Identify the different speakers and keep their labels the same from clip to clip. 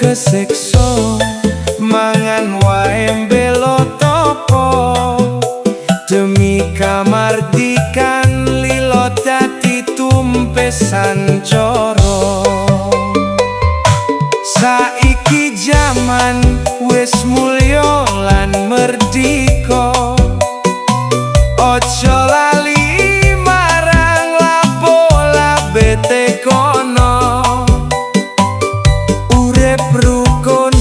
Speaker 1: kesiksa mangan wae mbelo topo demi kamardikan lilo dadi tumpesan coro. Saiki jaman wis mulya lan merdika, ojo lali marang lapola bete kono. Urip rukun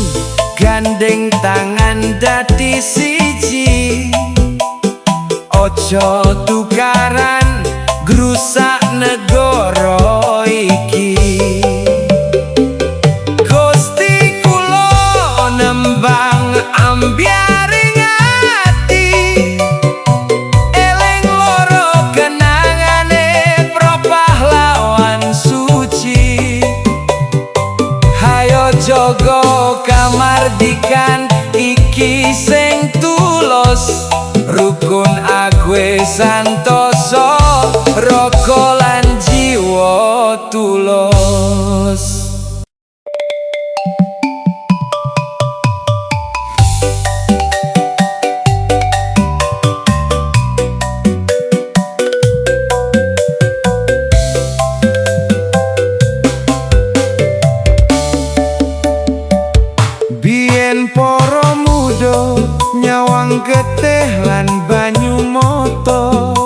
Speaker 1: gandeng tangan dadi siji, ojo tukaran grusak negara iki. Gusti kula nembang ambyaring ati, eling loro kenangane pro pahlawan suci. Hayo jogo kamardikan iki sing tulus, rukun agwe santoso raga lan jiwa tulus. Biyen para muda nyawang getih lan banyu mata,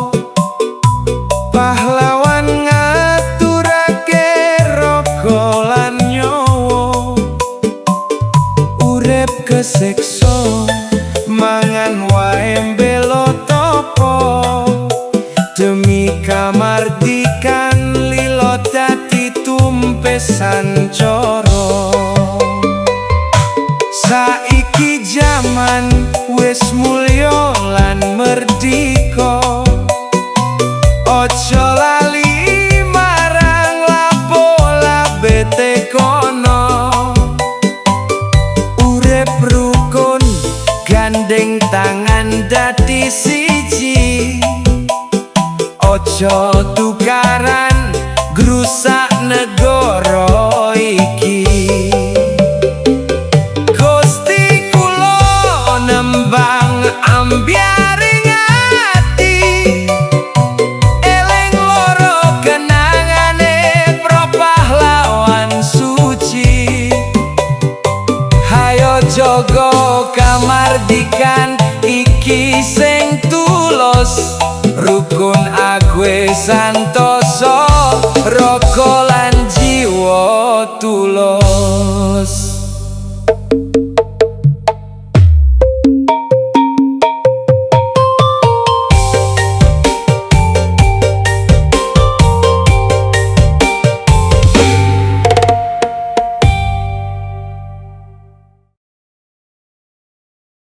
Speaker 1: pahlawan ngaturake raga lan nyawa. Urip kesiksa mangan wae mbelo topo demi kamardikan lilo dadi tumpesan coro. Saiki jaman wis mulya lan merdika, ojo lali marang lapola bete kono. Urip rukun gandeng tangan dadi siji, ojo tukaran grusak negara iki. Nembang ambyaring ati, eling loro kenangane pro pahlawan suci. Hayo jogo kamardikan iki sing tulus, rukun agwe santoso raga